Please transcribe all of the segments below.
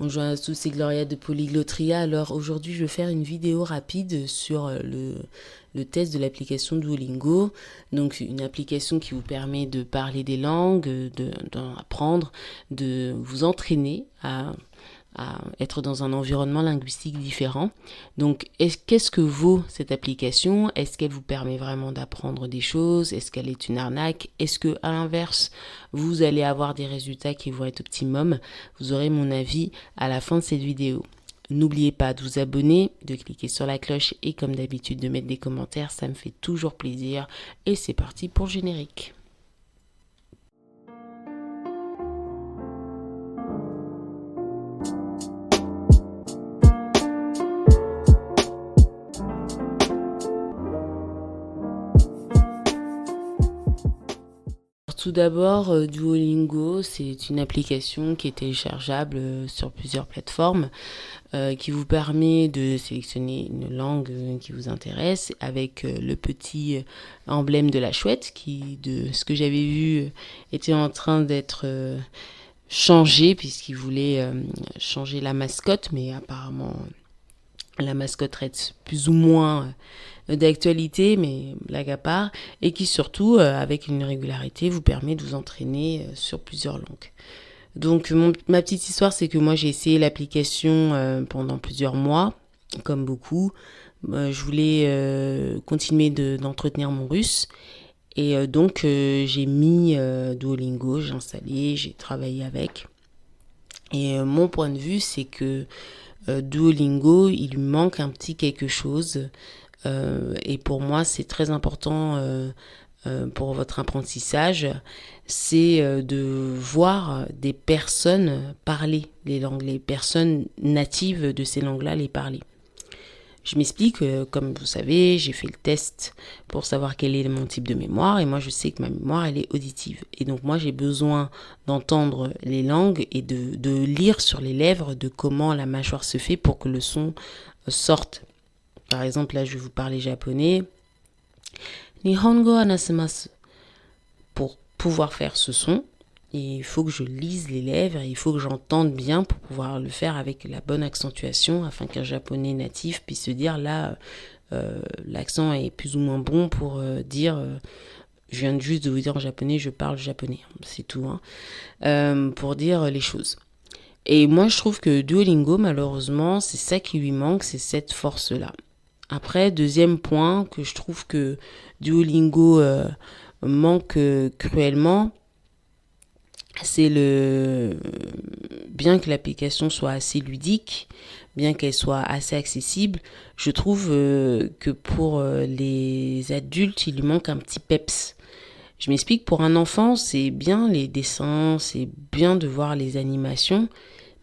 Bonjour à tous, c'est Gloria de Polyglotria. Alors aujourd'hui, je vais faire une vidéo rapide sur le test de l'application Duolingo. Donc une application qui vous permet de parler des langues, d'en apprendre, de vous entraîner à être dans un environnement linguistique différent. Donc, qu'est-ce que vaut cette application? Est-ce qu'elle vous permet vraiment d'apprendre des choses? Est-ce qu'elle est une arnaque? Est-ce que, à l'inverse, vous allez avoir des résultats qui vont être optimum? Vous aurez mon avis à la fin de cette vidéo. N'oubliez pas de vous abonner, de cliquer sur la cloche et comme d'habitude de mettre des commentaires, ça me fait toujours plaisir. Et c'est parti pour le générique. Tout d'abord, Duolingo, c'est une application qui est téléchargeable sur plusieurs plateformes, qui vous permet de sélectionner une langue qui vous intéresse avec le petit emblème de la chouette qui, de ce que j'avais vu, était en train d'être changé puisqu'il voulait changer la mascotte, mais apparemment la mascotte reste plus ou moins d'actualité, mais blague à part, et qui surtout, avec une régularité, vous permet de vous entraîner sur plusieurs langues. Donc ma petite histoire, c'est que moi j'ai essayé l'application pendant plusieurs mois, comme beaucoup. Je voulais continuer d'entretenir mon russe. Et donc j'ai mis Duolingo, j'ai installé, j'ai travaillé avec. Et mon point de vue, c'est que Duolingo, il lui manque un petit quelque chose. Et pour moi, c'est très important pour votre apprentissage, c'est de voir des personnes parler les langues, les personnes natives de ces langues-là les parler. Je m'explique, comme vous savez, j'ai fait le test pour savoir quel est mon type de mémoire et moi je sais que ma mémoire elle est auditive. Et donc moi j'ai besoin d'entendre les langues et de lire sur les lèvres de comment la mâchoire se fait pour que le son sorte. Par exemple, là je vais vous parler japonais. Nihongo anasemasu. Pour pouvoir faire ce son, il faut que je lise les lèvres, il faut que j'entende bien pour pouvoir le faire avec la bonne accentuation afin qu'un japonais natif puisse se dire là, l'accent est plus ou moins bon pour dire, je viens juste de vous dire en japonais, je parle japonais, c'est tout, hein, pour dire les choses. Et moi je trouve que Duolingo, malheureusement, c'est ça qui lui manque, c'est cette force-là. Après, deuxième point que je trouve que Duolingo manque cruellement, c'est bien que l'application soit assez ludique, bien qu'elle soit assez accessible, je trouve que pour les adultes, il lui manque un petit peps. Je m'explique, pour un enfant, c'est bien les dessins, c'est bien de voir les animations,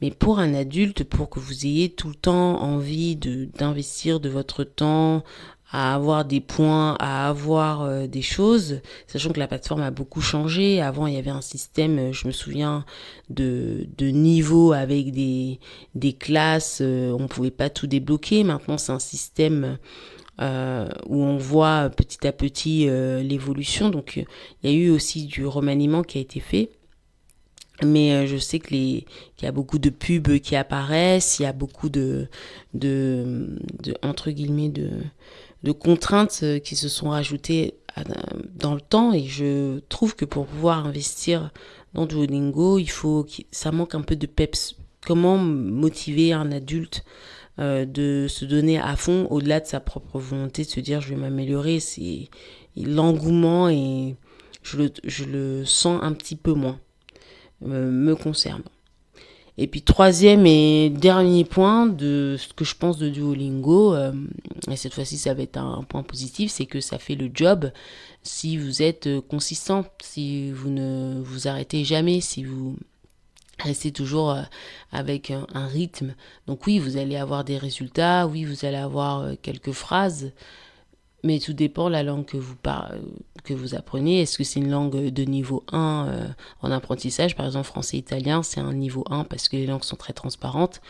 mais pour un adulte, pour que vous ayez tout le temps envie d'investir de votre temps, à avoir des points, à avoir des choses, sachant que la plateforme a beaucoup changé. Avant, il y avait un système, je me souviens, de niveaux avec des classes, on ne pouvait pas tout débloquer. Maintenant, c'est un système où on voit petit à petit l'évolution. Donc, il y a eu aussi du remaniement qui a été fait. Mais je sais qu'il y a beaucoup de pubs qui apparaissent, il y a beaucoup entre guillemets, de contraintes qui se sont rajoutées dans le temps. Et je trouve que pour pouvoir investir dans Duolingo, ça manque un peu de peps. Comment motiver un adulte de se donner à fond au-delà de sa propre volonté, de se dire je vais m'améliorer, c'est l'engouement et je le sens un petit peu moins me concernant. Et puis troisième et dernier point de ce que je pense de Duolingo, et cette fois-ci ça va être un point positif, c'est que ça fait le job si vous êtes consistant, si vous ne vous arrêtez jamais, si vous restez toujours avec un rythme. Donc oui, vous allez avoir des résultats, oui, vous allez avoir quelques phrases, mais tout dépend de la langue que vous apprenez. Est-ce que c'est une langue de niveau 1 en apprentissage? Par exemple, français-italien, c'est un niveau 1 parce que les langues sont très transparentes.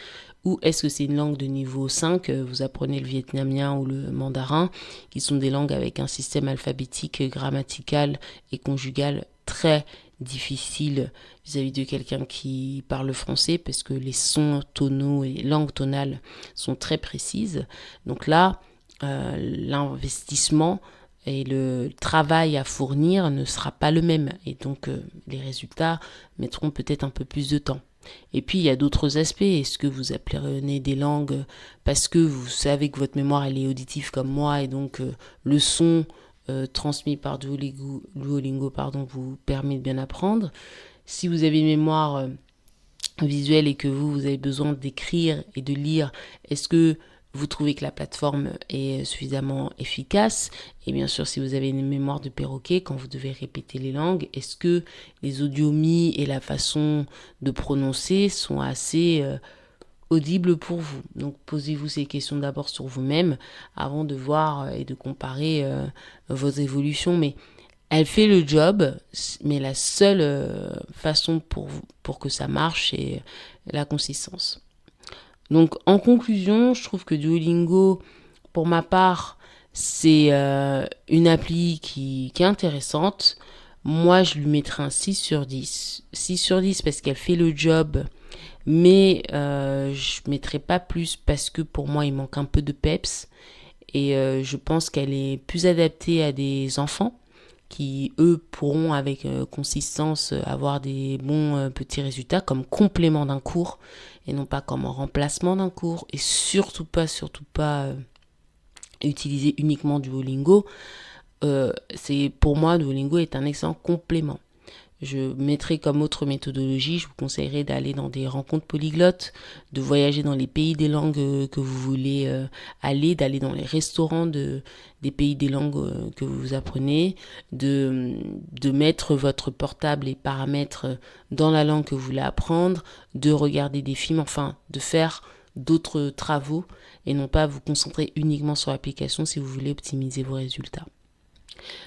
Ou est-ce que c'est une langue de niveau 5? Vous apprenez le vietnamien ou le mandarin, qui sont des langues avec un système alphabétique, grammatical et conjugal très difficile vis-à-vis de quelqu'un qui parle français parce que les sons tonaux et les langues tonales sont très précises. Donc là, l'investissement et le travail à fournir ne sera pas le même. Et donc, les résultats mettront peut-être un peu plus de temps. Et puis, il y a d'autres aspects. Est-ce que vous apprenez des langues parce que vous savez que votre mémoire, elle est auditive comme moi, et donc le son transmis par Duolingo vous permet de bien apprendre. Si vous avez une mémoire visuelle et que vous avez besoin d'écrire et de lire, est-ce que vous trouvez que la plateforme est suffisamment efficace? Et bien sûr, si vous avez une mémoire de perroquet, quand vous devez répéter les langues, est-ce que les audiomies et la façon de prononcer sont assez audibles pour vous? Donc, posez-vous ces questions d'abord sur vous-même avant de voir et de comparer vos évolutions. Mais elle fait le job, mais la seule façon pour que ça marche, c'est la consistance. Donc, en conclusion, je trouve que Duolingo, pour ma part, c'est une appli qui est intéressante. Moi, je lui mettrai un 6 sur 10. 6 sur 10 parce qu'elle fait le job, mais je ne mettrai pas plus parce que pour moi, il manque un peu de peps. Et je pense qu'elle est plus adaptée à des enfants qui, eux, pourront avec consistance avoir des bons petits résultats comme complément d'un cours et non pas comme un remplacement d'un cours, et surtout pas utiliser uniquement Duolingo. Pour moi, Duolingo est un excellent complément. Je mettrai comme autre méthodologie, je vous conseillerais d'aller dans des rencontres polyglottes, de voyager dans les pays des langues que vous voulez aller, d'aller dans les restaurants des pays des langues que vous apprenez, de mettre votre portable et paramètres dans la langue que vous voulez apprendre, de regarder des films, enfin de faire d'autres travaux et non pas vous concentrer uniquement sur l'application si vous voulez optimiser vos résultats.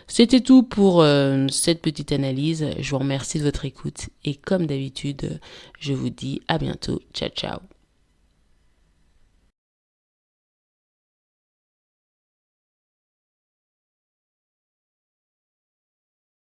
C'était tout pour cette petite analyse. Je vous remercie de votre écoute et comme d'habitude, je vous dis à bientôt. Ciao, ciao.